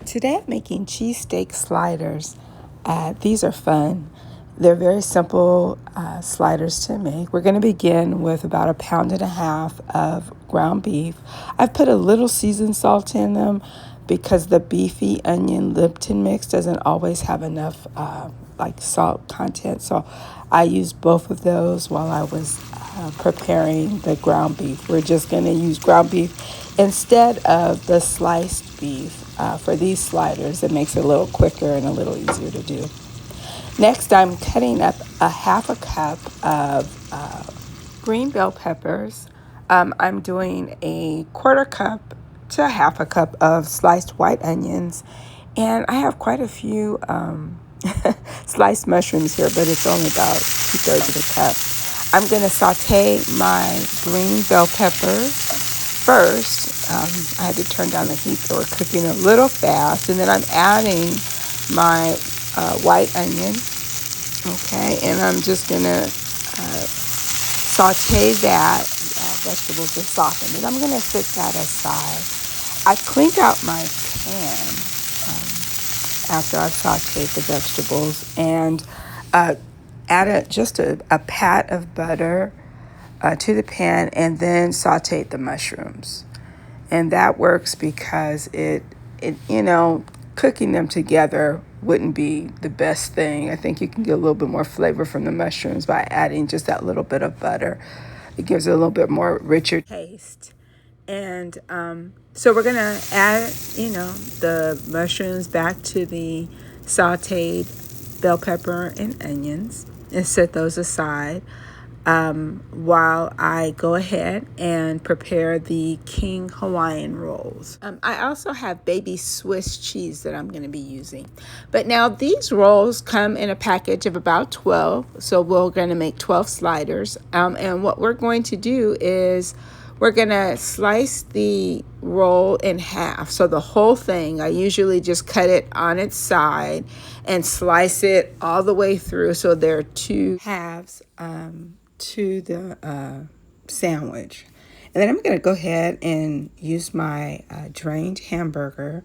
Today I'm making cheesesteak sliders. These are fun. They're very simple sliders to make. We're going to begin with about 1.5 pounds of ground beef. I've put a little seasoned salt in them because the beefy onion Lipton mix doesn't always have enough salt content. So I used both of those while I was preparing the ground beef. We're just going to use ground beef instead of the sliced beef for these sliders. It makes it a little quicker and a little easier to do. Next, I'm cutting up 1/2 cup of green bell peppers. I'm doing 1/4 cup to 1/2 cup of sliced white onions. And I have quite a few sliced mushrooms here, but it's only about 2/3 of a cup. I'm going to saute my green bell peppers first. I had to turn down the heat. They were cooking a little fast. And then I'm adding my white onion. Okay, and I'm just going to saute that. Vegetables are softened. And I'm going to set that aside. I cleaned out my pan after I've sauteed the vegetables and added just a pat of butter to the pan and then sauteed the mushrooms. And that works because it cooking them together wouldn't be the best thing. I think you can get a little bit more flavor from the mushrooms by adding just that little bit of butter. It gives it a little bit more richer taste. And so we're going to add, the mushrooms back to the sauteed bell pepper and onions and set those aside while I go ahead and prepare the King Hawaiian rolls. I also have baby Swiss cheese that I'm going to be using. But now these rolls come in a package of about 12. So we're going to make 12 sliders. And what we're going to do is we're going to slice the roll in half. So the whole thing, I usually just cut it on its side and slice it all the way through. So there are two halves to the sandwich. And then I'm going to go ahead and use my drained hamburger.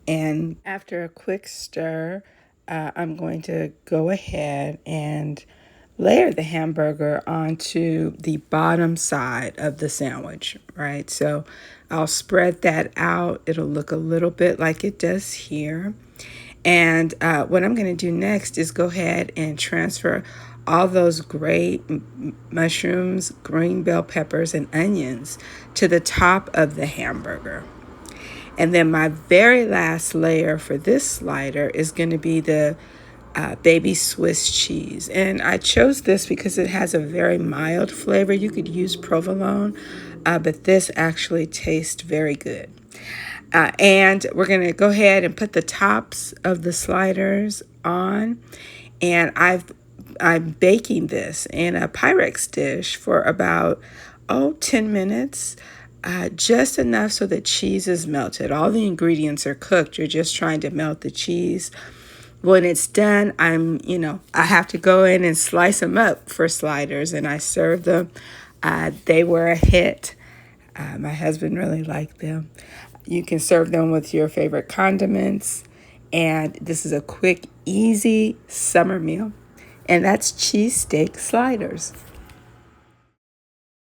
And after a quick stir, I'm going to go ahead and layer the hamburger onto the bottom side of the sandwich, right? So I'll spread that out. It'll look a little bit like it does here. And what I'm going to do next is go ahead and transfer all those great mushrooms, green bell peppers, and onions to the top of the hamburger. And then my very last layer for this slider is going to be the baby Swiss cheese. And I chose this because it has a very mild flavor. You could use provolone, but this actually tastes very good. And we're going to go ahead and put the tops of the sliders on. And I'm baking this in a Pyrex dish for about 10 minutes. Just enough so the cheese is melted. All the ingredients are cooked. You're just trying to melt the cheese. When it's done, I have to go in and slice them up for sliders, and I serve them. They were a hit. My husband really liked them. You can serve them with your favorite condiments, and this is a quick, easy summer meal, and that's cheesesteak sliders.